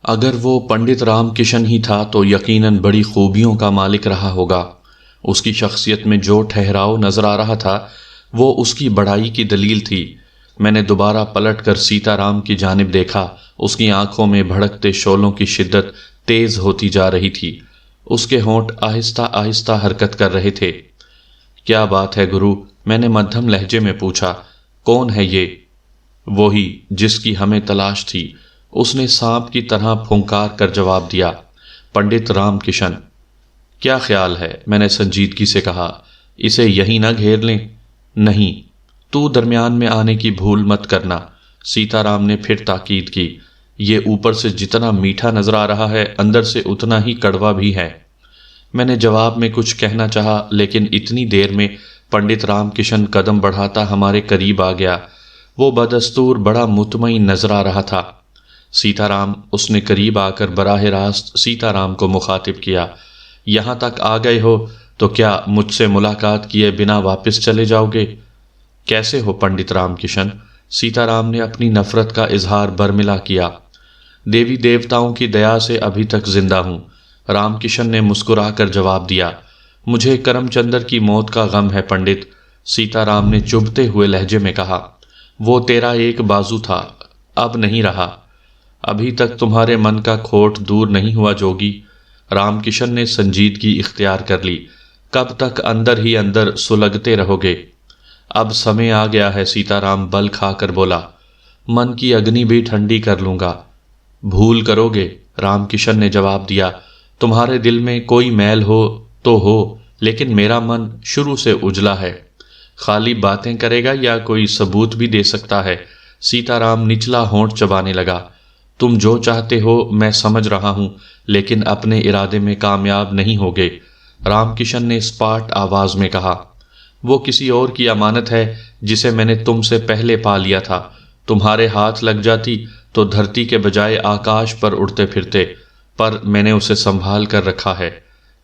اگر وہ پنڈت رام کشن ہی تھا تو یقیناً بڑی خوبیوں کا مالک رہا ہوگا۔ اس کی شخصیت میں جو ٹھہراؤ نظر آ رہا تھا وہ اس کی بڑائی کی دلیل تھی۔ میں نے دوبارہ پلٹ کر سیتا رام کی جانب دیکھا۔ اس کی آنکھوں میں بھڑکتے شعلوں کی شدت تیز ہوتی جا رہی تھی۔ اس کے ہونٹ آہستہ آہستہ حرکت کر رہے تھے۔ کیا بات ہے گرو؟ میں نے مدھم لہجے میں پوچھا۔ کون ہے یہ؟ وہی جس کی ہمیں تلاش تھی، اس نے سانپ کی طرح پھنکار کر جواب دیا۔ پنڈت رام کشن۔ کیا خیال ہے؟ میں نے سنجیدگی سے کہا۔ اسے یہیں نہ گھیر لیں؟ نہیں، تو درمیان میں آنے کی بھول مت کرنا، سیتا رام نے پھر تاکید کی۔ یہ اوپر سے جتنا میٹھا نظر آ رہا ہے اندر سے اتنا ہی کڑوا بھی ہے۔ میں نے جواب میں کچھ کہنا چاہا لیکن اتنی دیر میں پنڈت رام کشن قدم بڑھاتا ہمارے قریب آ گیا۔ وہ بدستور بڑا مطمئن نظر آ رہا تھا۔ سیتا رام، اس نے قریب آ کر براہ راست سیتا رام کو مخاطب کیا۔ یہاں تک آ گئے ہو تو کیا مجھ سے ملاقات کیے بنا واپس چلے جاؤ گے؟ کیسے ہو پنڈت رام کشن؟ سیتا رام نے اپنی نفرت کا اظہار برملا کیا۔ دیوی دیوتاؤں کی دیا سے ابھی تک زندہ ہوں، رام کشن نے مسکرا کر جواب دیا۔ مجھے کرم چندر کی موت کا غم ہے پنڈت، سیتا رام نے چبھتے ہوئے لہجے میں کہا۔ وہ تیرا ایک بازو تھا، اب نہیں رہا۔ ابھی تک تمہارے من کا کھوٹ دور نہیں ہوا جوگی؟ رام کشن نے سنجیدگی اختیار کر لی۔ کب تک اندر ہی اندر سلگتے رہو گے؟ اب سمے آ گیا ہے، سیتا رام بل کھا کر بولا۔ من کی اگنی بھی ٹھنڈی کر لوں گا۔ بھول کرو گے، رام کشن نے جواب دیا۔ تمہارے دل میں کوئی میل ہو تو ہو، لیکن میرا من شروع سے اجلا ہے۔ خالی باتیں کرے گا یا کوئی ثبوت بھی دے سکتا ہے؟ سیتا رام نچلا ہونٹ چبانے لگا۔ تم جو چاہتے ہو میں سمجھ رہا ہوں، لیکن اپنے ارادے میں کامیاب نہیں ہوگے، رام کشن نے اسپاٹ آواز میں کہا۔ وہ کسی اور کی امانت ہے جسے میں نے تم سے پہلے پا لیا تھا۔ تمہارے ہاتھ لگ جاتی تو دھرتی کے بجائے آکاش پر اڑتے پھرتے، پر میں نے اسے سنبھال کر رکھا ہے۔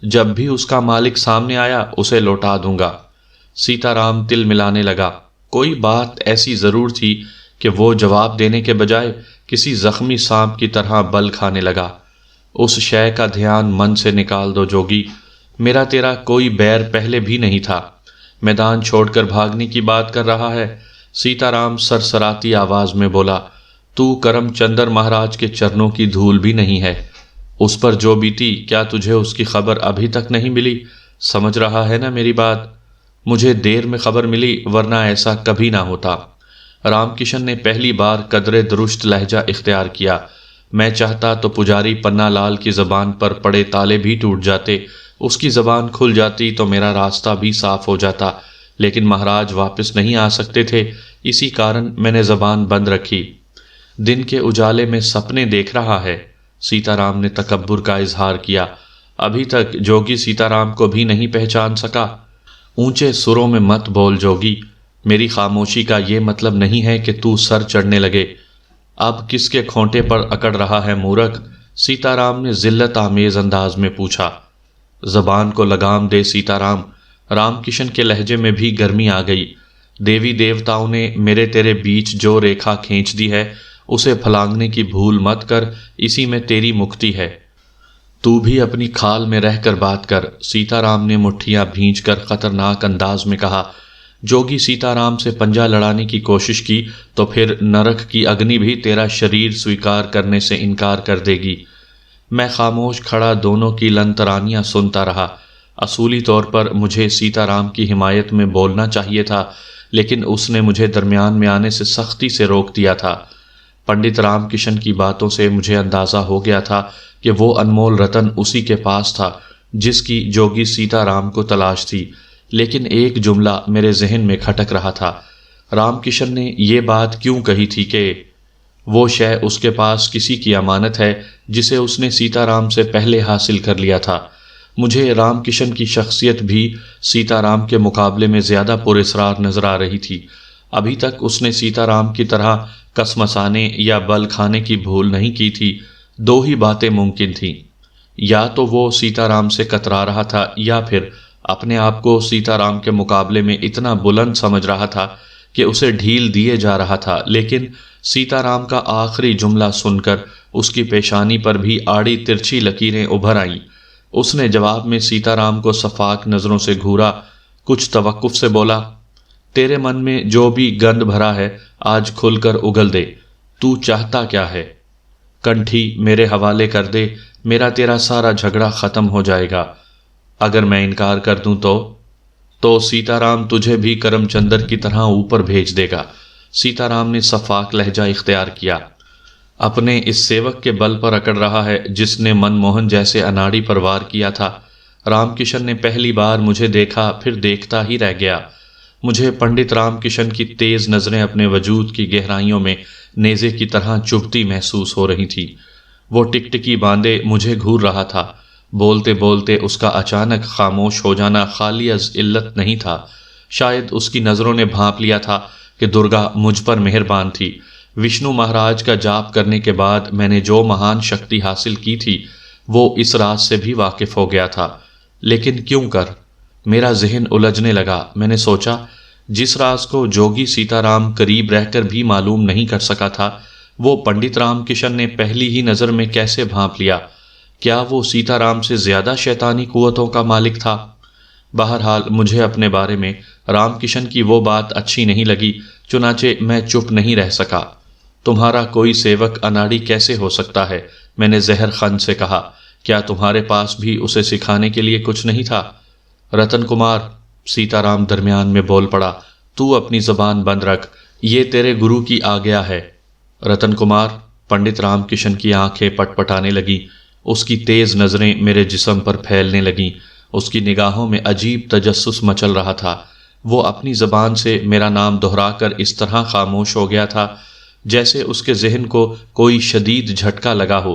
جب بھی اس کا مالک سامنے آیا اسے لوٹا دوں گا۔ سیتا رام تل ملانے لگا۔ کوئی بات ایسی ضرور تھی کہ وہ جواب دینے کے بجائے کسی زخمی سانپ کی طرح بل کھانے لگا۔ اس شے کا دھیان من سے نکال دو جوگی، میرا تیرا کوئی بیر پہلے بھی نہیں تھا۔ میدان چھوڑ کر بھاگنے کی بات کر رہا ہے؟ سیتا رام سرسراتی آواز میں بولا۔ تو کرم چندر مہاراج کے چرنوں کی دھول بھی نہیں ہے۔ اس پر جو بیتی، کیا تجھے اس کی خبر ابھی تک نہیں ملی؟ سمجھ رہا ہے نا میری بات؟ مجھے دیر میں خبر ملی ورنہ ایسا کبھی نہ ہوتا۔ رام کشن نے پہلی بار قدرے درست لہجہ اختیار کیا۔ میں چاہتا تو پجاری پنہ لال کی زبان پر پڑے تالے بھی ٹوٹ جاتے، اس کی زبان کھل جاتی تو میرا راستہ بھی صاف ہو جاتا، لیکن مہاراج واپس نہیں آ سکتے تھے، اسی کارن میں نے زبان بند رکھی۔ دن کے اجالے میں سپنے دیکھ رہا ہے، سیتا رام نے تکبر کا اظہار کیا۔ ابھی تک جوگی سیتا رام کو بھی نہیں پہچان سکا؟ اونچے سروں میں مت بول جوگی، میری خاموشی کا یہ مطلب نہیں ہے کہ تو سر چڑھنے لگے۔ اب کس کے کھونٹے پر اکڑ رہا ہے مورخ؟ سیتا رام نے ذلت آمیز انداز میں پوچھا۔ زبان کو لگام دے سیتا رام، رام کشن کے لہجے میں بھی گرمی آ گئی۔ دیوی دیوتاؤں نے میرے تیرے بیچ جو ریکھا کھینچ دی ہے اسے پھلانگنے کی بھول مت کر، اسی میں تیری مکتی ہے۔ تو بھی اپنی کھال میں رہ کر بات کر، سیتا رام نے مٹھیاں بھینچ کر خطرناک انداز میں کہا۔ جوگی سیتا رام سے پنجہ لڑانے کی کوشش کی تو پھر نرک کی اگنی بھی تیرا شریر سویکار کرنے سے انکار کر دے گی۔ میں خاموش کھڑا دونوں کی لنترانیاں سنتا رہا۔ اصولی طور پر مجھے سیتا رام کی حمایت میں بولنا چاہیے تھا، لیکن اس نے مجھے درمیان میں آنے سے سختی سے روک دیا تھا۔ پنڈت رام کشن کی باتوں سے مجھے اندازہ ہو گیا تھا کہ وہ انمول رتن اسی کے پاس تھا جس کی جوگی سیتا رام کو تلاش تھی، لیکن ایک جملہ میرے ذہن میں کھٹک رہا تھا۔ رام کشن نے یہ بات کیوں کہی تھی کہ وہ شے اس کے پاس کسی کی امانت ہے جسے اس نے سیتا رام سے پہلے حاصل کر لیا تھا؟ مجھے رام کشن کی شخصیت بھی سیتا رام کے مقابلے میں زیادہ پراسرار نظر آ رہی تھی۔ ابھی تک اس نے سیتا رام کی طرح کسمسانے یا بل کھانے کی بھول نہیں کی تھی۔ دو ہی باتیں ممکن تھیں، یا تو وہ سیتا رام سے کترا رہا تھا یا پھر اپنے آپ کو سیتا رام کے مقابلے میں اتنا بلند سمجھ رہا تھا کہ اسے ڈھیل دیے جا رہا تھا۔ لیکن سیتا رام کا آخری جملہ سن کر اس کی پیشانی پر بھی آڑی ترچھی لکیریں ابھر آئیں۔ اس نے جواب میں سیتا رام کو صفاک نظروں سے گھورا، کچھ توقف سے بولا، تیرے من میں جو بھی گند بھرا ہے آج کھل کر اگل دے، تو چاہتا کیا ہے؟ کنٹھی میرے حوالے کر دے، میرا تیرا سارا جھگڑا ختم ہو جائے گا۔ اگر میں انکار کر دوں تو سیتا رام تجھے بھی کرم چندر کی طرح اوپر بھیج دے گا۔ سیتا رام نے صفاک لہجہ اختیار کیا، اپنے اس سیوک کے بل پر اکڑ رہا ہے جس نے من موہن جیسے اناڑی پر وار کیا تھا۔ رام کشن نے پہلی بار مجھے دیکھا، پھر دیکھتا ہی رہ گیا۔ مجھے پنڈت رام کشن کی تیز نظریں اپنے وجود کی گہرائیوں میں نیزے کی طرح چبھتی محسوس ہو رہی تھی۔ وہ ٹکٹکی باندھے مجھے گھور رہا تھا۔ بولتے بولتے اس کا اچانک خاموش ہو جانا خالی از علت نہیں تھا۔ شاید اس کی نظروں نے بھانپ لیا تھا کہ درگا مجھ پر مہربان تھی۔ وشنو مہاراج کا جاپ کرنے کے بعد میں نے جو مہان شکتی حاصل کی تھی وہ اس راز سے بھی واقف ہو گیا تھا، لیکن کیوں کر؟ میرا ذہن الجھنے لگا۔ میں نے سوچا، جس راز کو جوگی سیتا رام قریب رہ کر بھی معلوم نہیں کر سکا تھا، وہ پنڈت رام کشن نے پہلی ہی نظر میں کیسے بھانپ لیا؟ کیا وہ سیتا رام سے زیادہ شیطانی قوتوں کا مالک تھا؟ بہرحال مجھے اپنے بارے میں رام کشن کی وہ بات اچھی نہیں لگی، چنانچہ میں چپ نہیں رہ سکا۔ تمہارا کوئی سیوک اناڑی کیسے ہو سکتا ہے؟ میں نے زہر خند سے کہا، کیا تمہارے پاس بھی اسے سکھانے کے لیے کچھ نہیں تھا؟ رتن کمار، سیتا رام درمیان میں بول پڑا، تو اپنی زبان بند رکھ، یہ تیرے گرو کی آگیا ہے۔ رتن کمار، پنڈت رام کشن کی آنکھیں پٹ پٹانے لگیں، اس کی تیز نظریں میرے جسم پر پھیلنے لگیں، اس کی نگاہوں میں عجیب تجسس مچل رہا تھا۔ وہ اپنی زبان سے میرا نام دہرا کر اس طرح خاموش ہو گیا تھا جیسے اس کے ذہن کو کوئی شدید جھٹکا لگا ہو،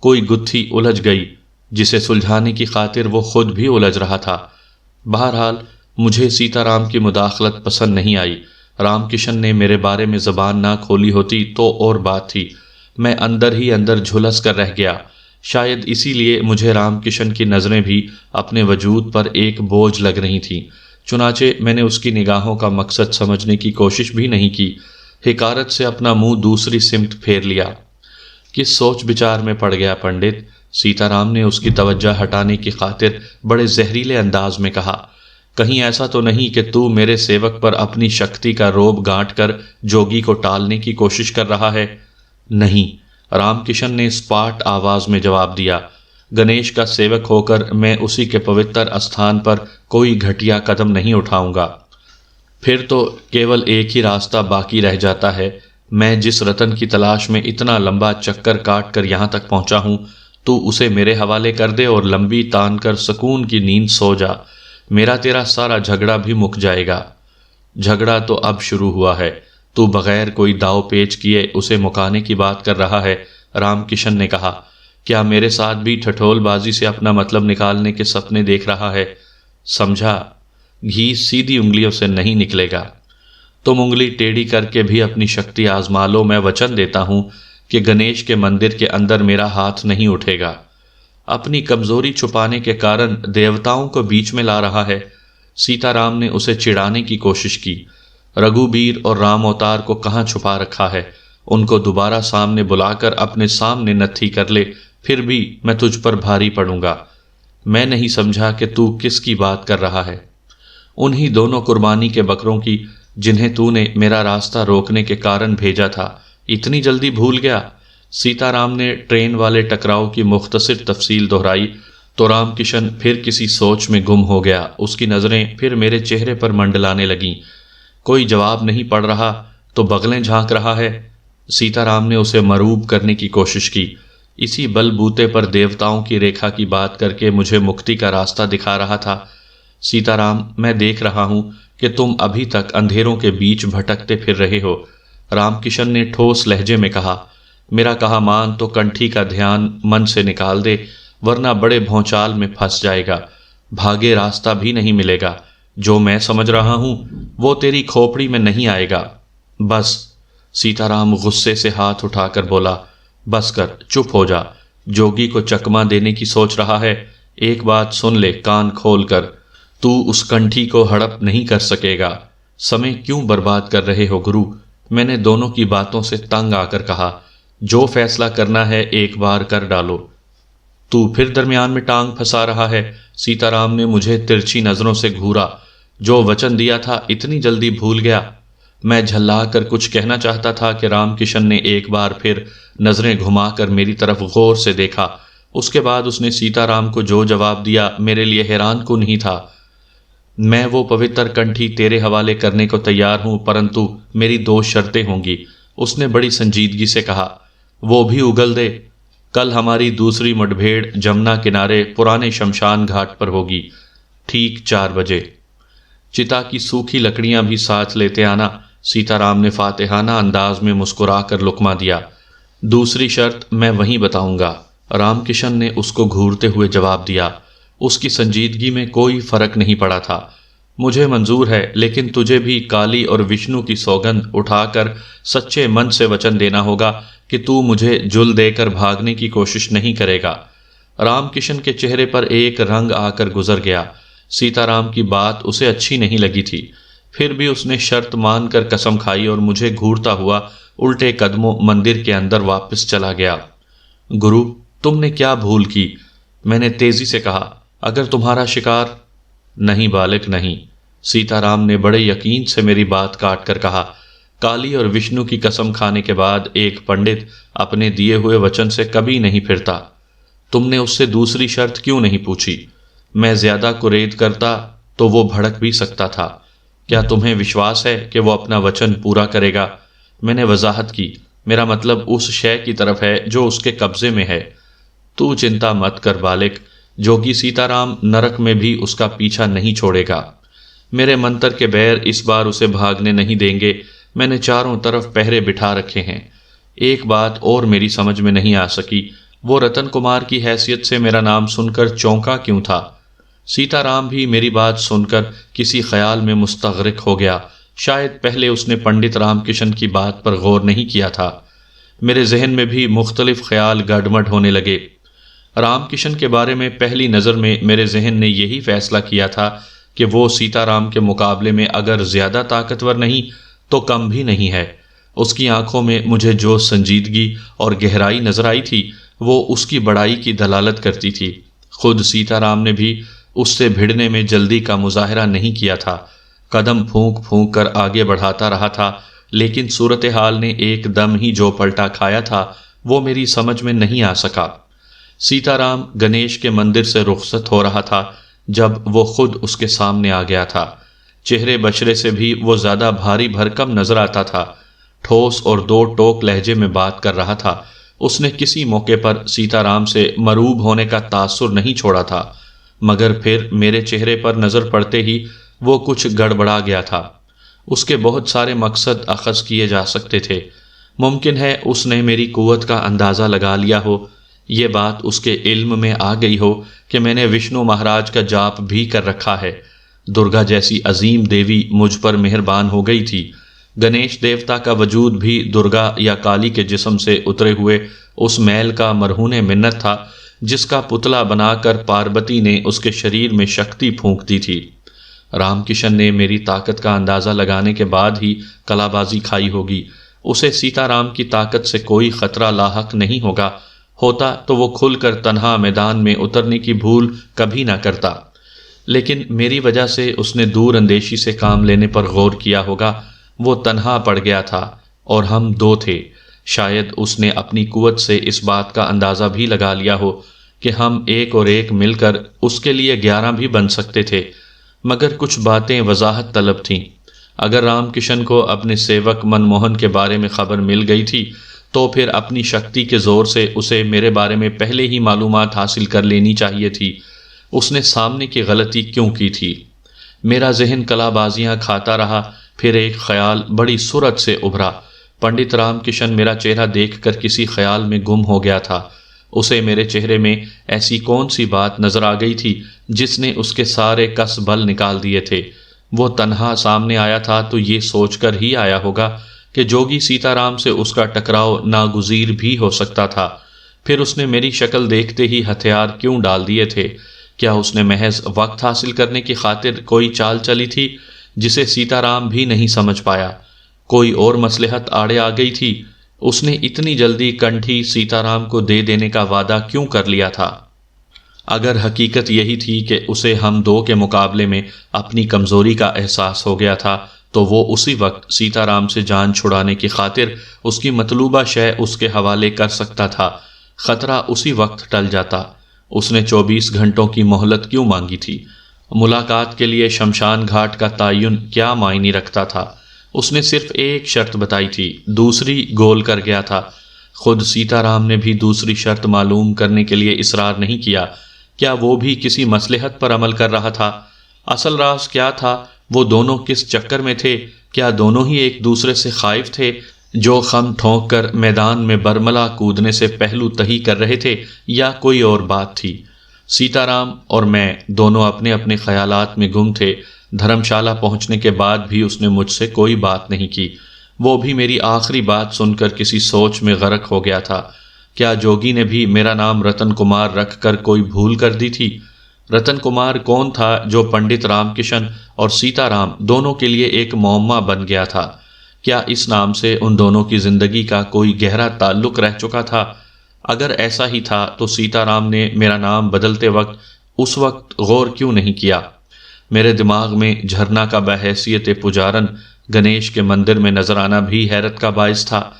کوئی گتھی الجھ گئی جسے سلجھانے کی خاطر وہ خود بھی الجھ رہا تھا۔ بہرحال مجھے سیتا رام کی مداخلت پسند نہیں آئی۔ رام کشن نے میرے بارے میں زبان نہ کھولی ہوتی تو اور بات تھی، میں اندر ہی اندر جھلس کر رہ گیا۔ شاید اسی لیے مجھے رام کشن کی نظریں بھی اپنے وجود پر ایک بوجھ لگ رہی تھیں، چنانچہ میں نے اس کی نگاہوں کا مقصد سمجھنے کی کوشش بھی نہیں کی، حقارت سے اپنا منہ دوسری سمت پھیر لیا۔ کس سوچ بچار میں پڑ گیا پنڈت؟ سیتا رام نے اس کی توجہ ہٹانے کی خاطر بڑے زہریلے انداز میں کہا، کہیں ایسا تو نہیں کہ تو میرے سیوک پر اپنی شکتی کا روب گانٹ کر جوگی کو ٹالنے کی کوشش کر رہا ہے؟ نہیں، رام کشن نے اسپاٹ آواز میں جواب دیا، گنیش کا سیوک ہو کر میں اسی کے پوتر استھان پر کوئی گھٹیا قدم نہیں اٹھاؤں گا۔ پھر تو کیول ایک ہی راستہ باقی رہ جاتا ہے۔ میں جس رتن کی تلاش میں اتنا لمبا چکر کاٹ کر یہاں تک پہنچا ہوں، تو اسے میرے حوالے کر دے اور لمبی تان کر سکون کی نیند سو جا، میرا تیرا سارا جھگڑا بھی مک جائے گا۔ جھگڑا تو اب شروع ہوا ہے، تو بغیر کوئی داؤ پیچ کیے اسے مکانے کی بات کر رہا ہے۔ رام کشن نے کہا، کیا میرے ساتھ بھی ٹھٹول بازی سے اپنا مطلب نکالنے کے سپنے دیکھ رہا ہے؟ سمجھا، گھی سیدھی انگلیوں سے نہیں نکلے گا۔ تم انگلی ٹیڑھی کر کے بھی اپنی شکتی آزما لو، میں وچن دیتا ہوں کہ گنیش کے مندر کے اندر میرا ہاتھ نہیں اٹھے گا۔ اپنی کمزوری چھپانے کے کارن دیوتاؤں کو بیچ میں لا رہا ہے۔ سیتا رام نے اسے چڑھانے کی کوشش کی، رگھوبیر اور رام اوتار کو کہاں چھپا رکھا ہے؟ ان کو دوبارہ سامنے بلا کر اپنے سامنے نتھی کر لے، پھر بھی میں تجھ پر بھاری پڑوں گا۔ میں نہیں سمجھا کہ تو کس کی بات کر رہا ہے۔ انہی دونوں قربانی کے بکروں کی جنہیں تو نے میرا راستہ روکنے کے کارن بھیجا تھا، اتنی جلدی بھول گیا؟ سیتا رام نے ٹرین والے ٹکراؤ کی مختصر تفصیل دہرائی تو رام کشن پھر کسی سوچ میں گم ہو گیا۔ اس کی نظریں پھر میرے چہرے پر منڈلانے لگیں۔ کوئی جواب نہیں پڑ رہا تو بغلیں جھانک رہا ہے۔ سیتا رام نے اسے مروب کرنے کی کوشش کی، اسی بل بوتے پر دیوتاؤں کی ریکھا کی بات کر کے مجھے مکتی کا راستہ دکھا رہا تھا۔ سیتا رام، میں دیکھ رہا ہوں کہ تم ابھی تک اندھیروں کے بیچ بھٹکتے پھر رہے ہو۔ رام کشن نے ٹھوس لہجے میں کہا، میرا کہا مان تو کنٹھی کا دھیان من سے نکال دے، ورنہ بڑے بھونچال میں پھنس جائے گا، بھاگے راستہ بھی نہیں ملے گا۔ جو میں سمجھ رہا ہوں وہ تیری کھوپڑی میں نہیں آئے گا۔ بس، سیتا رام غصے سے ہاتھ اٹھا کر بولا، بس کر، چپ ہو جا۔ جوگی کو چکما دینے کی سوچ رہا ہے؟ ایک بات سن لے کان کھول کر، تو اس کنٹھی کو ہڑپ نہیں کر سکے گا۔ سمے کیوں برباد کر رہے ہو گرو؟ میں نے دونوں کی باتوں سے تنگ آ کر کہا، جو فیصلہ کرنا ہے ایک بار کر ڈالو۔ تو پھر درمیان میں ٹانگ پھنسا رہا ہے؟ سیتا رام نے مجھے ترچھی نظروں سے گھورا۔ جو وچن دیا تھا اتنی جلدی بھول گیا؟ میں جھلا کر کچھ کہنا چاہتا تھا کہ رام کشن نے ایک بار پھر نظریں گھما کر میری طرف غور سے دیکھا۔ اس کے بعد اس نے سیتا رام کو جو جواب دیا میرے لیے حیران کن ہی تھا۔ میں وہ پوتر کنٹھی تیرے حوالے کرنے کو تیار ہوں، پرنتو میری 2 شرطیں ہوں گی۔ اس نے بڑی سنجیدگی سے کہا۔ وہ بھی اگل دے۔ کل ہماری دوسری مڈبھیڑ جمنا کنارے پرانے شمشان گھاٹ پر ہوگی، ٹھیک 4 بجے۔ چتا کی سوکھی لکڑیاں بھی ساتھ لیتے آنا۔ سیتا رام نے فاتحانہ انداز میں مسکرا کر لقمہ دیا۔ دوسری شرط میں وہیں بتاؤں گا، رام کشن نے اس کو گھورتے ہوئے جواب دیا۔ اس کی سنجیدگی میں کوئی فرق نہیں پڑا تھا۔ مجھے منظور ہے، لیکن تجھے بھی کالی اور وشنو کی سوگند اٹھا کر سچے من سے وچن دینا ہوگا کہ تو مجھے جل دے کر بھاگنے کی کوشش نہیں کرے گا۔ رام کشن کے چہرے پر ایک رنگ آ کر گزر گیا۔ سیتا رام کی بات اسے اچھی نہیں لگی تھی، پھر بھی اس نے شرط مان کر قسم کھائی اور مجھے گھورتا ہوا الٹے قدموں مندر کے اندر واپس چلا گیا۔ گرو، تم نے کیا بھول کی؟ میں نے تیزی سے کہا۔ اگر تمہارا شکار… نہیں بالک نہیں، سیتا رام نے بڑے یقین سے میری بات کاٹ کر کہا۔ کالی اور وشنو کی قسم کھانے کے بعد ایک پنڈت اپنے دیے ہوئے وچن سے کبھی نہیں پھرتا۔ تم نے اس سے دوسری شرط کیوں نہیں پوچھی؟ میں زیادہ کرید کرتا تو وہ بھڑک بھی سکتا تھا۔ کیا تمہیں وشواس ہے کہ وہ اپنا وچن پورا کرے گا؟ میں نے وضاحت کی۔ میرا مطلب اس شے کی طرف ہے جو اس کے قبضے میں ہے۔ تو چنتا مت کر بالک، جوگی سیتا رام نرک میں بھی اس کا پیچھا نہیں چھوڑے گا۔ میرے منتر کے بیر اس بار اسے بھاگنے نہیں دیں گے۔ میں نے چاروں طرف پہرے بٹھا رکھے ہیں۔ ایک بات اور میری سمجھ میں نہیں آ سکی، وہ رتن کمار کی حیثیت سے میرا نام سن کر چونکا کیوں تھا؟ سیتا رام بھی میری بات سن کر کسی خیال میں مستغرق ہو گیا۔ شاید پہلے اس نے پنڈت رام کشن کی بات پر غور نہیں کیا تھا۔ میرے ذہن میں بھی مختلف خیال گڈمڈ ہونے لگے۔ رام کشن کے بارے میں پہلی نظر میں میرے ذہن نے یہی فیصلہ کیا تھا کہ وہ سیتا رام کے مقابلے میں اگر زیادہ طاقتور نہیں تو کم بھی نہیں ہے۔ اس کی آنکھوں میں مجھے جو سنجیدگی اور گہرائی نظر آئی تھی وہ اس کی بڑائی کی دلالت کرتی تھی۔ خود سیتا رام نے بھی اس سے بھڑنے میں جلدی کا مظاہرہ نہیں کیا تھا، قدم پھونک پھونک کر آگے بڑھاتا رہا تھا، لیکن صورتحال نے ایک دم ہی جو پلٹا کھایا تھا وہ میری سمجھ میں نہیں آ سکا۔ سیتا رام گنیش کے مندر سے رخصت ہو رہا تھا جب وہ خود اس کے سامنے آ گیا تھا۔ چہرے بشرے سے بھی وہ زیادہ بھاری بھرکم نظر آتا تھا۔ ٹھوس اور 2 ٹوک لہجے میں بات کر رہا تھا۔ اس نے کسی موقع پر سیتا رام سے مروب ہونے کا تاثر نہیں چھوڑا تھا، مگر پھر میرے چہرے پر نظر پڑتے ہی وہ کچھ گڑبڑا گیا تھا۔ اس کے بہت سارے مقصد اخذ کیے جا سکتے تھے۔ ممکن ہے اس نے میری قوت کا اندازہ لگا لیا ہو، یہ بات اس کے علم میں آ گئی ہو کہ میں نے وشنو مہاراج کا جاپ بھی کر رکھا ہے۔ درگا جیسی عظیم دیوی مجھ پر مہربان ہو گئی تھی۔ گنیش دیوتا کا وجود بھی درگا یا کالی کے جسم سے اترے ہوئے اس میل کا مرہون منت تھا جس کا پتلا بنا کر پاربتی نے اس کے شریر میں شکتی پھونک دی تھی۔ رام کشن نے میری طاقت کا اندازہ لگانے کے بعد ہی کلا بازی کھائی ہوگی۔ اسے سیتا رام کی طاقت سے کوئی خطرہ لاحق نہیں ہوگا، ہوتا تو وہ کھل کر تنہا میدان میں اترنے کی بھول کبھی نہ کرتا، لیکن میری وجہ سے اس نے دور اندیشی سے کام لینے پر غور کیا ہوگا۔ وہ تنہا پڑ گیا تھا اور ہم 2 تھے۔ شاید اس نے اپنی قوت سے اس بات کا اندازہ بھی لگا لیا ہو کہ ہم ایک اور ایک مل کر اس کے لیے 11 بھی بن سکتے تھے، مگر کچھ باتیں وضاحت طلب تھیں۔ اگر رام کشن کو اپنے سیوک من موہن کے بارے میں خبر مل گئی تھی تو پھر اپنی شکتی کے زور سے اسے میرے بارے میں پہلے ہی معلومات حاصل کر لینی چاہیے تھی۔ اس نے سامنے کی غلطی کیوں کی تھی؟ میرا ذہن کلا بازیاں کھاتا رہا۔ پھر ایک خیال بڑی سرعت سے ابھرا۔ پنڈت رام کشن میرا چہرہ دیکھ کر کسی خیال میں گم ہو گیا تھا۔ اسے میرے چہرے میں ایسی کون سی بات نظر آ گئی تھی جس نے اس کے سارے کس بل نکال دیے تھے؟ وہ تنہا سامنے آیا تھا تو یہ سوچ کر ہی آیا ہوگا کہ جوگی سیتا رام سے اس کا ٹکراؤ ناگزیر بھی ہو سکتا تھا۔ پھر اس نے میری شکل دیکھتے ہی ہتھیار کیوں ڈال دیے تھے؟ کیا اس نے محض وقت حاصل کرنے کی خاطر کوئی چال چلی تھی جسے سیتا رام بھی نہیں سمجھ پایا؟ کوئی اور مصلحت آڑے آ گئی تھی؟ اس نے اتنی جلدی کنٹھی سیتا رام کو دے دینے کا وعدہ کیوں کر لیا تھا؟ اگر حقیقت یہی تھی کہ اسے ہم دو کے مقابلے میں اپنی کمزوری کا احساس ہو گیا تھا تو وہ اسی وقت سیتا رام سے جان چھڑانے کی خاطر اس کی مطلوبہ شے اس کے حوالے کر سکتا تھا، خطرہ اسی وقت ٹل جاتا۔ اس نے 24 گھنٹوں کی مہلت کیوں مانگی تھی؟ ملاقات کے لیے شمشان گھاٹ کا تعین کیا معنی رکھتا تھا؟ اس نے صرف ایک شرط بتائی تھی، دوسری گول کر گیا تھا۔ خود سیتا رام نے بھی دوسری شرط معلوم کرنے کے لیے اصرار نہیں کیا۔ کیا وہ بھی کسی مصلحت پر عمل کر رہا تھا؟ اصل راز کیا تھا؟ وہ دونوں کس چکر میں تھے؟ کیا دونوں ہی ایک دوسرے سے خائف تھے جو خم ٹھونک کر میدان میں برملا کودنے سے پہلو تہی کر رہے تھے، یا کوئی اور بات تھی؟ سیتا رام اور میں دونوں اپنے اپنے خیالات میں گم تھے۔ دھرم شالہ پہنچنے کے بعد بھی اس نے مجھ سے کوئی بات نہیں کی۔ وہ بھی میری آخری بات سن کر کسی سوچ میں غرق ہو گیا تھا۔ کیا جوگی نے بھی میرا نام رتن کمار رکھ کر کوئی بھول کر دی تھی؟ رتن کمار کون تھا جو پنڈت رام کشن اور سیتا رام دونوں کے لیے ایک معمہ بن گیا تھا؟ کیا اس نام سے ان دونوں کی زندگی کا کوئی گہرا تعلق رہ چکا تھا؟ اگر ایسا ہی تھا تو سیتا رام نے میرا نام بدلتے وقت اس وقت غور کیوں نہیں کیا؟ میرے دماغ میں جھرنا کا بحیثیت پجارن گنیش کے مندر میں نظر آنا بھی حیرت کا باعث تھا۔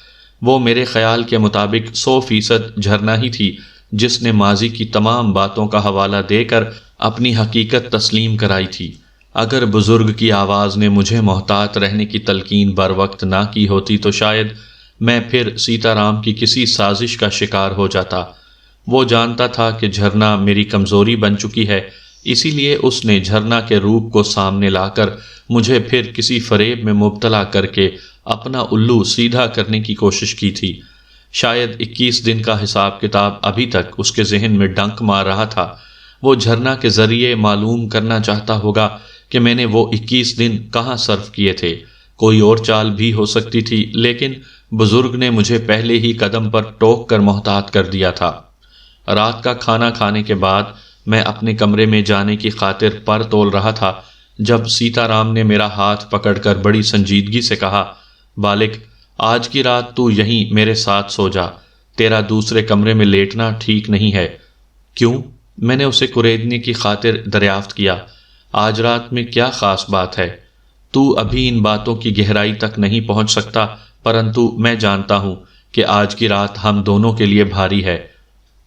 وہ میرے خیال کے مطابق 100% جھرنا ہی تھی جس نے ماضی کی تمام باتوں کا حوالہ دے کر اپنی حقیقت تسلیم کرائی تھی۔ اگر بزرگ کی آواز نے مجھے محتاط رہنے کی تلقین بر وقت نہ کی ہوتی تو شاید میں پھر سیتا رام کی کسی سازش کا شکار ہو جاتا۔ وہ جانتا تھا کہ جھرنا میری کمزوری بن چکی ہے، اسی لیے اس نے جھرنا کے روپ کو سامنے لا کر مجھے پھر کسی فریب میں مبتلا کر کے اپنا الو سیدھا کرنے کی کوشش کی تھی۔ شاید 21 دن کا حساب کتاب ابھی تک اس کے ذہن میں ڈنک مار رہا تھا۔ وہ جھرنا کے ذریعے معلوم کرنا چاہتا ہوگا کہ میں نے وہ 21 دن کہاں صرف کیے تھے۔ کوئی اور چال بھی ہو سکتی تھی، لیکن بزرگ نے مجھے پہلے ہی قدم پر ٹوک کر محتاط کر دیا تھا۔ رات کا کھانا کھانے کے بعد میں اپنے کمرے میں جانے کی خاطر پر تول رہا تھا جب سیتا رام نے میرا ہاتھ پکڑ کر بڑی سنجیدگی سے کہا، بالک، آج کی رات تو یہیں میرے ساتھ سو جا، تیرا دوسرے کمرے میں لیٹنا ٹھیک نہیں ہے۔ کیوں؟ میں نے اسے کریدنے کی خاطر دریافت کیا۔ آج رات میں کیا خاص بات ہے؟ تو ابھی ان باتوں کی گہرائی تک نہیں پہنچ سکتا، پرنتو میں جانتا ہوں کہ آج کی رات ہم دونوں کے لیے بھاری ہے۔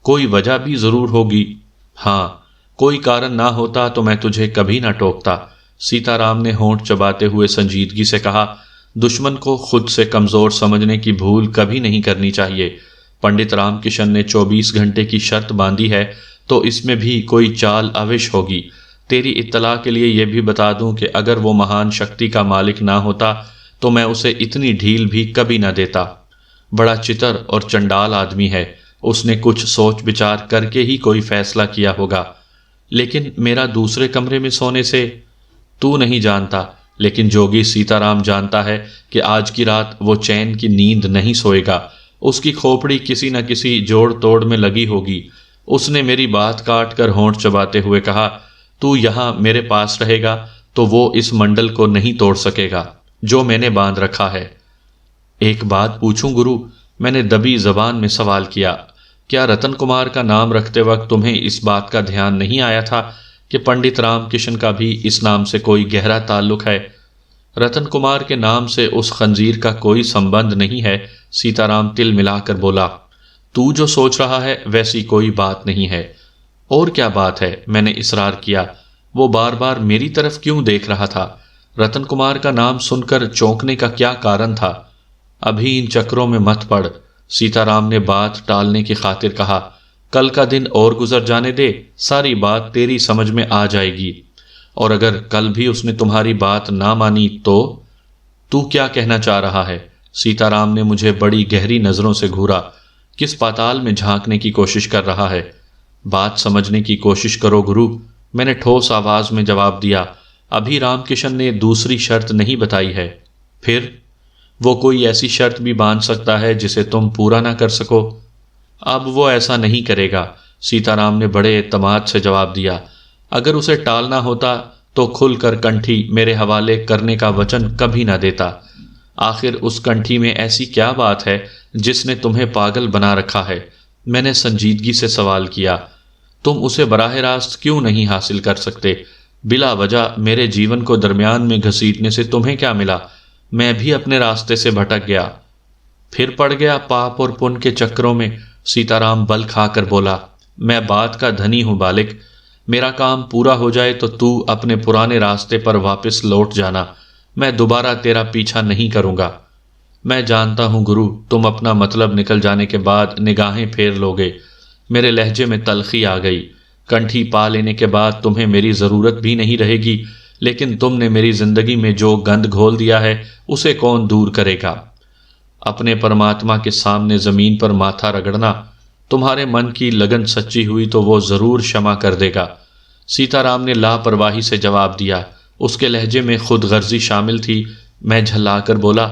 کوئی وجہ بھی ضرور ہوگی۔ ہاں، کوئی کارن نہ ہوتا تو میں تجھے کبھی نہ ٹوکتا۔ سیتا رام نے ہونٹ چباتے ہوئے سنجیدگی سے کہا، دشمن کو خود سے کمزور سمجھنے کی بھول کبھی نہیں کرنی چاہیے۔ پنڈت رام کشن نے 24 گھنٹے کی شرط باندھی ہے تو اس میں بھی کوئی چال اوش ہوگی۔ تیری اطلاع کے لیے یہ بھی بتا دوں کہ اگر وہ مہان شکتی کا مالک نہ ہوتا تو میں اسے اتنی ڈھیل بھی کبھی نہ دیتا۔ بڑا چتر اور چنڈال آدمی ہے، اس نے کچھ سوچ بچار کر کے ہی کوئی فیصلہ کیا ہوگا۔ لیکن میرا دوسرے کمرے میں سونے سے تو نہیں جانتا، لیکن جوگی سیتا رام جانتا ہے کہ آج کی رات وہ چین کی نیند نہیں سوئے گا۔ اس کی کھوپڑی کسی نہ کسی جوڑ توڑ میں لگی ہوگی۔ اس نے میری بات کاٹ کر ہونٹ چباتے ہوئے کہا، تو یہاں میرے پاس رہے گا تو وہ اس منڈل کو نہیں توڑ سکے گا جو میں نے باندھ رکھا ہے۔ ایک بات پوچھوں گرو؟ میں نے دبی زبان میں سوال کیا۔ کیا رتن کمار کا نام رکھتے وقت تمہیں اس بات کا دھیان نہیں آیا تھا کہ پنڈت رام کشن کا بھی اس نام سے کوئی گہرا تعلق ہے؟ رتن کمار کے نام سے اس خنزیر کا کوئی سمبند نہیں ہے۔ سیتا رام تل ملا کر بولا، تو جو سوچ رہا ہے ویسی کوئی بات نہیں ہے۔ اور کیا بات ہے؟ میں نے اصرار کیا۔ وہ بار بار میری طرف کیوں دیکھ رہا تھا؟ رتن کمار کا نام سن کر چونکنے کا کیا کارن تھا؟ ابھی ان چکروں میں مت پڑ، سیتا رام نے بات ٹالنے کی خاطر کہا۔ کل کا دن اور گزر جانے دے، ساری بات تیری سمجھ میں آ جائے گی۔ اور اگر کل بھی اس نے تمہاری بات نہ مانی تو کیا کہنا چاہ رہا ہے؟ سیتا رام نے مجھے بڑی گہری نظروں سے گھورا۔ کس پاتال میں جھانکنے کی کوشش کر رہا ہے؟ بات سمجھنے کی کوشش کرو گرو، میں نے ٹھوس آواز میں جواب دیا۔ ابھی رام کشن نے دوسری شرط نہیں بتائی ہے۔ پھر وہ کوئی ایسی شرط بھی باندھ سکتا ہے جسے تم پورا نہ کر سکو۔ اب وہ ایسا نہیں کرے گا، سیتا رام نے بڑے اعتماد سے جواب دیا۔ اگر اسے ٹالنا ہوتا تو کھل کر کنٹھی میرے حوالے کرنے کا وچن کبھی نہ دیتا۔ آخر اس کنٹھی میں ایسی کیا بات ہے جس نے تمہیں پاگل بنا رکھا ہے؟ میں نے سنجیدگی سے سوال کیا۔ تم اسے براہ راست کیوں نہیں حاصل کر سکتے؟ بلا وجہ میرے جیون کو درمیان میں گھسیٹنے سے تمہیں کیا ملا؟ میں بھی اپنے راستے سے بھٹک گیا، پھر پڑ گیا پاپ اور پن کے چکروں میں۔ سیتا رام بل کھا کر بولا، میں بات کا دھنی ہوں بالک، میرا کام پورا ہو جائے تو اپنے پرانے راستے پر واپس لوٹ جانا، میں دوبارہ تیرا پیچھا نہیں کروں گا۔ میں جانتا ہوں گرو، تم اپنا مطلب نکل جانے کے بعد نگاہیں پھیر لوگے۔ میرے لہجے میں تلخی آ گئی۔ کنٹھی پا لینے کے بعد تمہیں میری ضرورت بھی نہیں رہے گی، لیکن تم نے میری زندگی میں جو گند گھول دیا ہے اسے کون دور کرے گا؟ اپنے پرماتما کے سامنے زمین پر ماتھا رگڑنا، تمہارے من کی لگن سچی ہوئی تو وہ ضرور شمع کر دے گا۔ سیتا رام نے لاپرواہی سے جواب دیا۔ اس کے لہجے میں خود غرضی شامل تھی۔ میں جھلا کر بولا،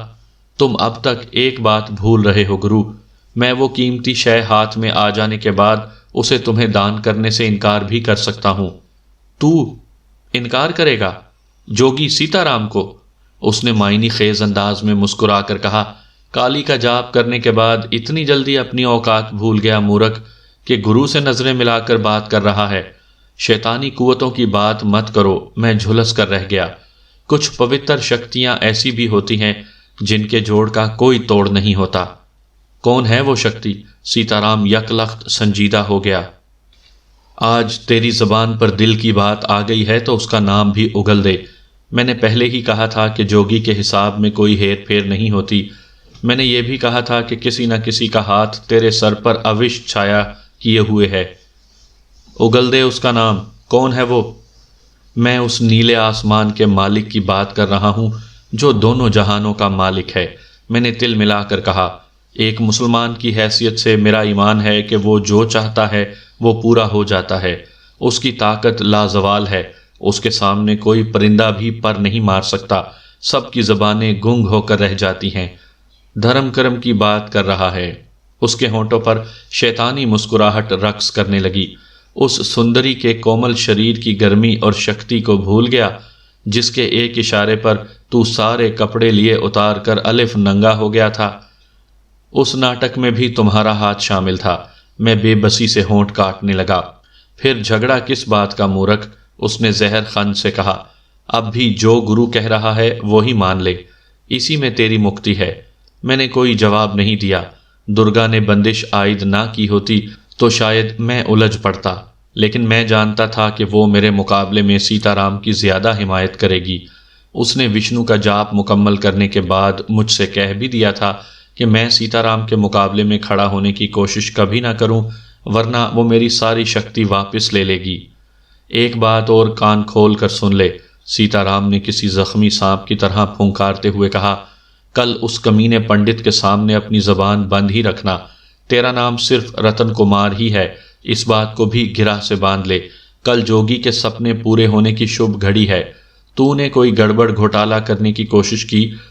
تم اب تک ایک بات بھول رہے ہو گرو، میں وہ قیمتی شے ہاتھ میں آ جانے کے بعد اسے تمہیں دان کرنے سے انکار بھی کر سکتا ہوں۔ تو انکار کرے گا؟ جوگی سیتا رام کو؟ اس نے معنی خیز انداز میں مسکرا کر کہا، کالی کا جاپ کرنے کے بعد اتنی جلدی اپنی اوقات بھول گیا مورخ کہ گرو سے نظریں ملا کر بات کر رہا ہے۔ شیطانی قوتوں کی بات مت کرو، میں جھلس کر رہ گیا۔ کچھ پوتر شکتیاں ایسی بھی ہوتی ہیں جن کے جوڑ کا کوئی توڑ نہیں ہوتا۔ کون ہے وہ شکتی؟ سیتا رام یک لخت سنجیدہ ہو گیا۔ آج تیری زبان پر دل کی بات آ گئی ہے تو اس کا نام بھی اگل دے۔ میں نے پہلے ہی کہا تھا کہ جوگی کے حساب میں کوئی ہیر پھیر نہیں ہوتی۔ میں نے یہ بھی کہا تھا کہ کسی نہ کسی کا ہاتھ تیرے سر پر اوش چھایا کیے ہوئے ہے۔ اگل دے اس کا نام، کون ہے وہ؟ میں اس نیلے آسمان کے مالک کی بات کر رہا ہوں جو دونوں جہانوں کا مالک ہے۔ میں نے تل ملا کر کہا، ایک مسلمان کی حیثیت سے میرا ایمان ہے کہ وہ جو چاہتا ہے وہ پورا ہو جاتا ہے۔ اس کی طاقت لازوال ہے، اس کے سامنے کوئی پرندہ بھی پر نہیں مار سکتا، سب کی زبانیں گنگ ہو کر رہ جاتی ہیں۔ دھرم کرم کی بات کر رہا ہے۔ اس کے ہونٹوں پر شیطانی مسکراہٹ رقص کرنے لگی۔ اس سندری کے کومل شریر کی گرمی اور شکتی کو بھول گیا جس کے ایک اشارے پر تو سارے کپڑے لیے اتار کر الف ننگا ہو گیا تھا۔ اس ناٹک میں بھی تمہارا ہاتھ شامل تھا۔ میں بے بسی سے ہونٹ کاٹنے لگا۔ پھر جھگڑا کس بات کا مورخ؟ اس نے زہر خند سے کہا، اب بھی جو گرو کہہ رہا ہے وہی مان لے، اسی میں تیری مکتی ہے۔ میں نے کوئی جواب نہیں دیا۔ درگا نے بندش عائد نہ کی ہوتی تو شاید میں الجھ پڑتا، لیکن میں جانتا تھا کہ وہ میرے مقابلے میں سیتا رام کی زیادہ حمایت کرے گی۔ اس نے وشنو کا جاپ مکمل کرنے کے بعد مجھ سے کہہ بھی دیا تھا کہ میں سیتا رام کے مقابلے میں کھڑا ہونے کی کوشش کبھی نہ کروں، ورنہ وہ میری ساری شکتی واپس لے لے گی۔ ایک بات اور کان کھول کر سن لے، سیتا رام نے کسی زخمی سانپ کی طرح پھنکارتے ہوئے کہا، کل اس کمینے پنڈت کے سامنے اپنی زبان بند ہی رکھنا۔ تیرا نام صرف رتن کمار ہی ہے، اس بات کو بھی گرہ سے باندھ لے۔ کل جوگی کے سپنے پورے ہونے کی شبھ گھڑی ہے۔ تو نے کوئی گڑبڑ گھوٹالا کرنے کی کوشش کی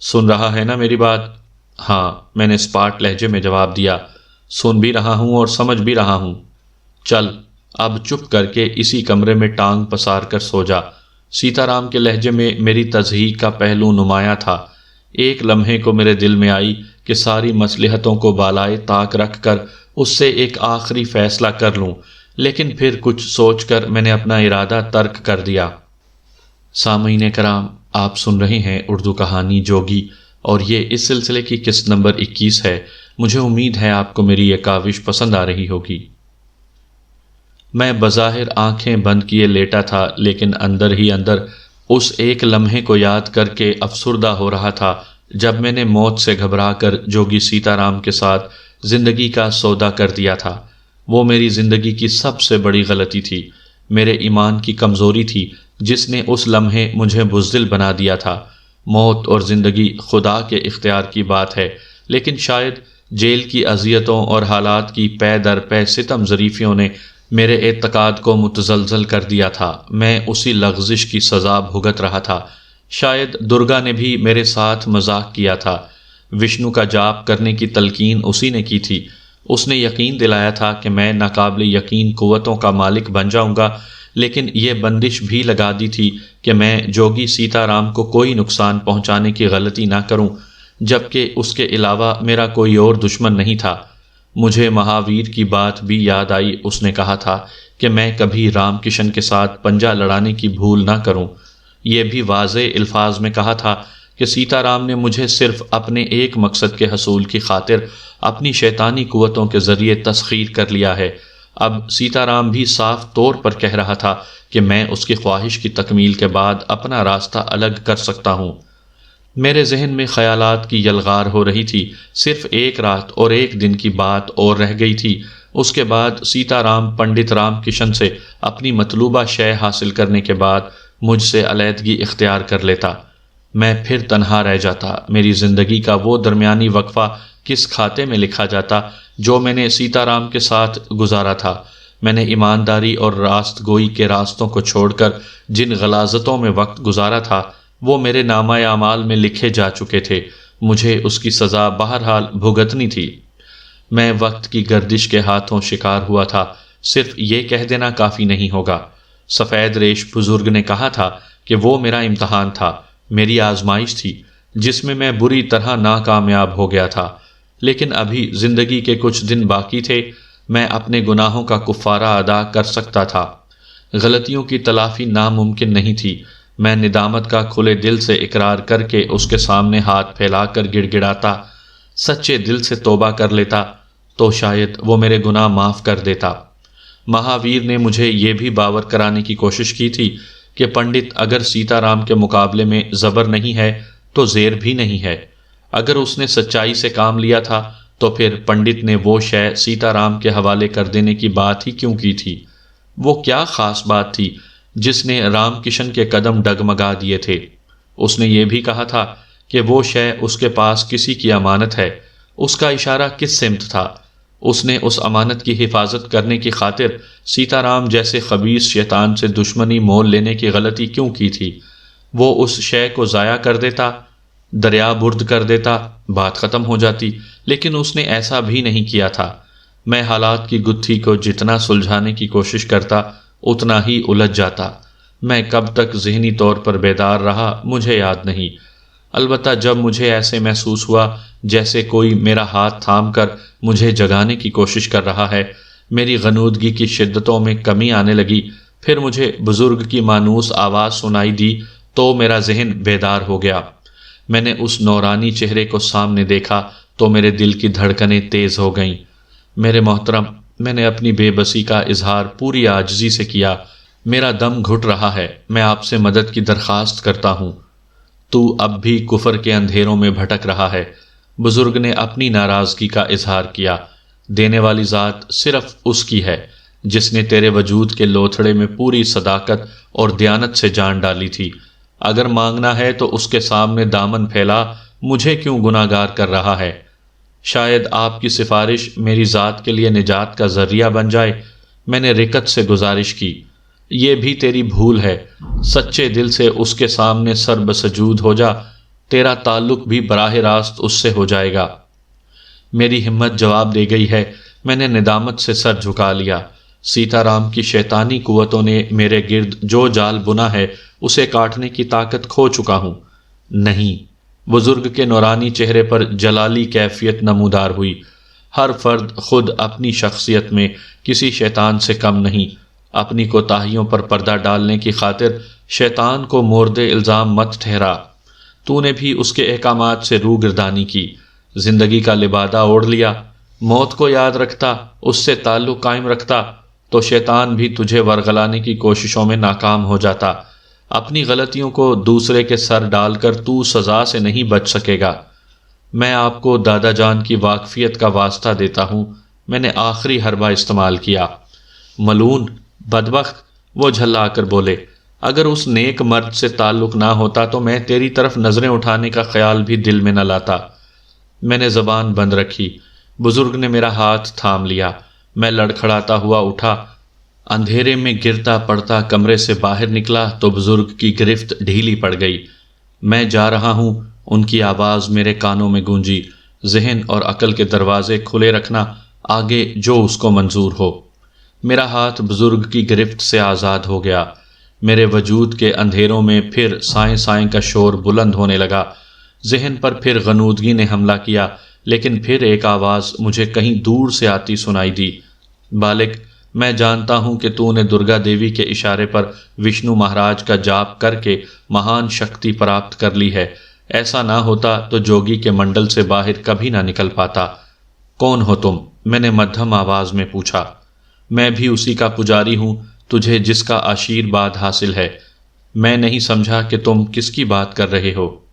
سن رہا ہے نا میری بات؟ ہاں، میں نے اسپاٹ لہجے میں جواب دیا، سن بھی رہا ہوں اور سمجھ بھی رہا ہوں۔ چل اب چپ کر کے اسی کمرے میں ٹانگ پسار کر سو جا۔ سیتا رام کے لہجے میں میری تضحیک کا پہلو نمایاں تھا۔ ایک لمحے کو میرے دل میں آئی کہ ساری مصلحتوں کو بالائے طاق رکھ کر اس سے ایک آخری فیصلہ کر لوں، لیکن پھر کچھ سوچ کر میں نے اپنا ارادہ ترک کر دیا۔ سامعین کرام، آپ سن رہے ہیں اردو کہانی جوگی، اور یہ اس سلسلے کی قسط نمبر 21 ہے۔ مجھے امید ہے آپ کو میری یہ کاوش پسند آ رہی ہوگی۔ میں بظاہر آنکھیں بند کیے لیٹا تھا، لیکن اندر ہی اندر اس ایک لمحے کو یاد کر کے افسردہ ہو رہا تھا جب میں نے موت سے گھبرا کر جوگی سیتا رام کے ساتھ زندگی کا سودا کر دیا تھا۔ وہ میری زندگی کی سب سے بڑی غلطی تھی، میرے ایمان کی کمزوری تھی جس نے اس لمحے مجھے بزدل بنا دیا تھا۔ موت اور زندگی خدا کے اختیار کی بات ہے، لیکن شاید جیل کی اذیتوں اور حالات کی پے در پے ستم ظریفیوں نے میرے اعتقاد کو متزلزل کر دیا تھا۔ میں اسی لغزش کی سزا بھگت رہا تھا۔ شاید درگا نے بھی میرے ساتھ مذاق کیا تھا۔ وشنو کا جاپ کرنے کی تلقین اسی نے کی تھی۔ اس نے یقین دلایا تھا کہ میں ناقابل یقین قوتوں کا مالک بن جاؤں گا، لیکن یہ بندش بھی لگا دی تھی کہ میں جوگی سیتا رام کو کوئی نقصان پہنچانے کی غلطی نہ کروں، جبکہ اس کے علاوہ میرا کوئی اور دشمن نہیں تھا۔ مجھے مہاویر کی بات بھی یاد آئی، اس نے کہا تھا کہ میں کبھی رام کشن کے ساتھ پنجہ لڑانے کی بھول نہ کروں۔ یہ بھی واضح الفاظ میں کہا تھا کہ سیتا رام نے مجھے صرف اپنے ایک مقصد کے حصول کی خاطر اپنی شیطانی قوتوں کے ذریعے تسخیر کر لیا ہے۔ اب سیتا رام بھی صاف طور پر کہہ رہا تھا کہ میں اس کی خواہش کی تکمیل کے بعد اپنا راستہ الگ کر سکتا ہوں۔ میرے ذہن میں خیالات کی یلغار ہو رہی تھی۔ صرف ایک رات اور ایک دن کی بات اور رہ گئی تھی، اس کے بعد سیتا رام پنڈت رام کشن سے اپنی مطلوبہ شے حاصل کرنے کے بعد مجھ سے علیحدگی اختیار کر لیتا۔ میں پھر تنہا رہ جاتا۔ میری زندگی کا وہ درمیانی وقفہ کس کھاتے میں لکھا جاتا جو میں نے سیتا رام کے ساتھ گزارا تھا؟ میں نے ایمانداری اور راست گوئی کے راستوں کو چھوڑ کر جن غلاظتوں میں وقت گزارا تھا وہ میرے نامہ اعمال میں لکھے جا چکے تھے۔ مجھے اس کی سزا بہرحال بھگتنی تھی۔ میں وقت کی گردش کے ہاتھوں شکار ہوا تھا۔ صرف یہ کہہ دینا کافی نہیں ہوگا۔ سفید ریش بزرگ نے کہا تھا کہ وہ میرا امتحان تھا، میری آزمائش تھی جس میں بری طرح ناکامیاب ہو گیا تھا۔ لیکن ابھی زندگی کے کچھ دن باقی تھے۔ میں اپنے گناہوں کا کفارہ ادا کر سکتا تھا۔ غلطیوں کی تلافی ناممکن نہیں تھی۔ میں ندامت کا کھلے دل سے اقرار کر کے اس کے سامنے ہاتھ پھیلا کر گڑ گڑاتا، سچے دل سے توبہ کر لیتا تو شاید وہ میرے گناہ معاف کر دیتا۔ مہاویر نے مجھے یہ بھی باور کرانے کی کوشش کی تھی کہ پنڈت اگر سیتا رام کے مقابلے میں زبر نہیں ہے تو زیر بھی نہیں ہے۔ اگر اس نے سچائی سے کام لیا تھا تو پھر پنڈت نے وہ شے سیتا رام کے حوالے کر دینے کی بات ہی کیوں کی تھی؟ وہ کیا خاص بات تھی جس نے رام کشن کے قدم ڈگمگا دیے تھے؟ اس نے یہ بھی کہا تھا کہ وہ شے اس کے پاس کسی کی امانت ہے۔ اس کا اشارہ کس سمت تھا؟ اس نے اس امانت کی حفاظت کرنے کی خاطر سیتا رام جیسے خبیث شیطان سے دشمنی مول لینے کی غلطی کیوں کی تھی؟ وہ اس شے کو ضائع کر دیتا، دریا برد کر دیتا، بات ختم ہو جاتی، لیکن اس نے ایسا بھی نہیں کیا تھا۔ میں حالات کی گتھی کو جتنا سلجھانے کی کوشش کرتا اتنا ہی الجھ جاتا۔ میں کب تک ذہنی طور پر بیدار رہا مجھے یاد نہیں، البتہ جب مجھے ایسے محسوس ہوا جیسے کوئی میرا ہاتھ تھام کر مجھے جگانے کی کوشش کر رہا ہے، میری غنودگی کی شدتوں میں کمی آنے لگی۔ پھر مجھے بزرگ کی مانوس آواز سنائی دی تو میرا ذہن بیدار ہو گیا۔ میں نے اس نورانی چہرے کو سامنے دیکھا تو میرے دل کی دھڑکنیں تیز ہو گئیں۔ میرے محترم، میں نے اپنی بے بسی کا اظہار پوری عاجزی سے کیا۔ میرا دم گھٹ رہا ہے، میں آپ سے مدد کی درخواست کرتا ہوں۔ تو اب بھی کفر کے اندھیروں میں بھٹک رہا ہے۔ بزرگ نے اپنی ناراضگی کا اظہار کیا۔ دینے والی ذات صرف اس کی ہے جس نے تیرے وجود کے لوتھڑے میں پوری صداقت اور دیانت سے جان ڈالی تھی۔ اگر مانگنا ہے تو اس کے سامنے دامن پھیلا، مجھے کیوں گناہ گار کر رہا ہے؟ شاید آپ کی سفارش میری ذات کے لیے نجات کا ذریعہ بن جائے۔ میں نے رکت سے گزارش کی، یہ بھی تیری بھول ہے۔ سچے دل سے اس کے سامنے سر بسجود ہو جا، تیرا تعلق بھی براہ راست اس سے ہو جائے گا۔ میری ہمت جواب دے گئی ہے۔ میں نے ندامت سے سر جھکا لیا۔ سیتا رام کی شیطانی قوتوں نے میرے گرد جو جال بنا ہے اسے کاٹنے کی طاقت کھو چکا ہوں۔ نہیں، بزرگ کے نورانی چہرے پر جلالی کیفیت نمودار ہوئی۔ ہر فرد خود اپنی شخصیت میں کسی شیطان سے کم نہیں۔ اپنی کوتاہیوں پر پردہ ڈالنے کی خاطر شیطان کو مورد الزام مت ٹھہرا۔ تو نے بھی اس کے احکامات سے روگردانی کی، زندگی کا لبادہ اوڑھ لیا۔ موت کو یاد رکھتا، اس سے تعلق قائم رکھتا تو شیطان بھی تجھے ورغلانے کی کوششوں میں ناکام ہو جاتا۔ اپنی غلطیوں کو دوسرے کے سر ڈال کر تو سزا سے نہیں بچ سکے گا۔ میں آپ کو دادا جان کی واقفیت کا واسطہ دیتا ہوں، میں نے آخری حربہ استعمال کیا۔ ملعون، بدبخت، وہ جھلا کر بولے، اگر اس نیک مرد سے تعلق نہ ہوتا تو میں تیری طرف نظریں اٹھانے کا خیال بھی دل میں نہ لاتا۔ میں نے زبان بند رکھی۔ بزرگ نے میرا ہاتھ تھام لیا۔ میں لڑکھڑاتا ہوا اٹھا۔ اندھیرے میں گرتا پڑتا کمرے سے باہر نکلا تو بزرگ کی گرفت ڈھیلی پڑ گئی۔ میں جا رہا ہوں، ان کی آواز میرے کانوں میں گونجی۔ ذہن اور عقل کے دروازے کھلے رکھنا، آگے جو اس کو منظور ہو۔ میرا ہاتھ بزرگ کی گرفت سے آزاد ہو گیا۔ میرے وجود کے اندھیروں میں پھر سائیں سائیں کا شور بلند ہونے لگا۔ ذہن پر پھر غنودگی نے حملہ کیا، لیکن پھر ایک آواز مجھے کہیں دور سے آتی سنائی دی۔ بالک، میں جانتا ہوں کہ تو نے درگا دیوی کے اشارے پر وشنو مہاراج کا جاپ کر کے مہان شکتی پراپت کر لی ہے۔ ایسا نہ ہوتا تو جوگی کے منڈل سے باہر کبھی نہ نکل پاتا۔ کون ہو تم؟ میں نے مدھم آواز میں پوچھا۔ میں بھی اسی کا پجاری ہوں، تجھے جس کا آشیرواد حاصل ہے۔ میں نہیں سمجھا کہ تم کس کی بات کر رہے ہو۔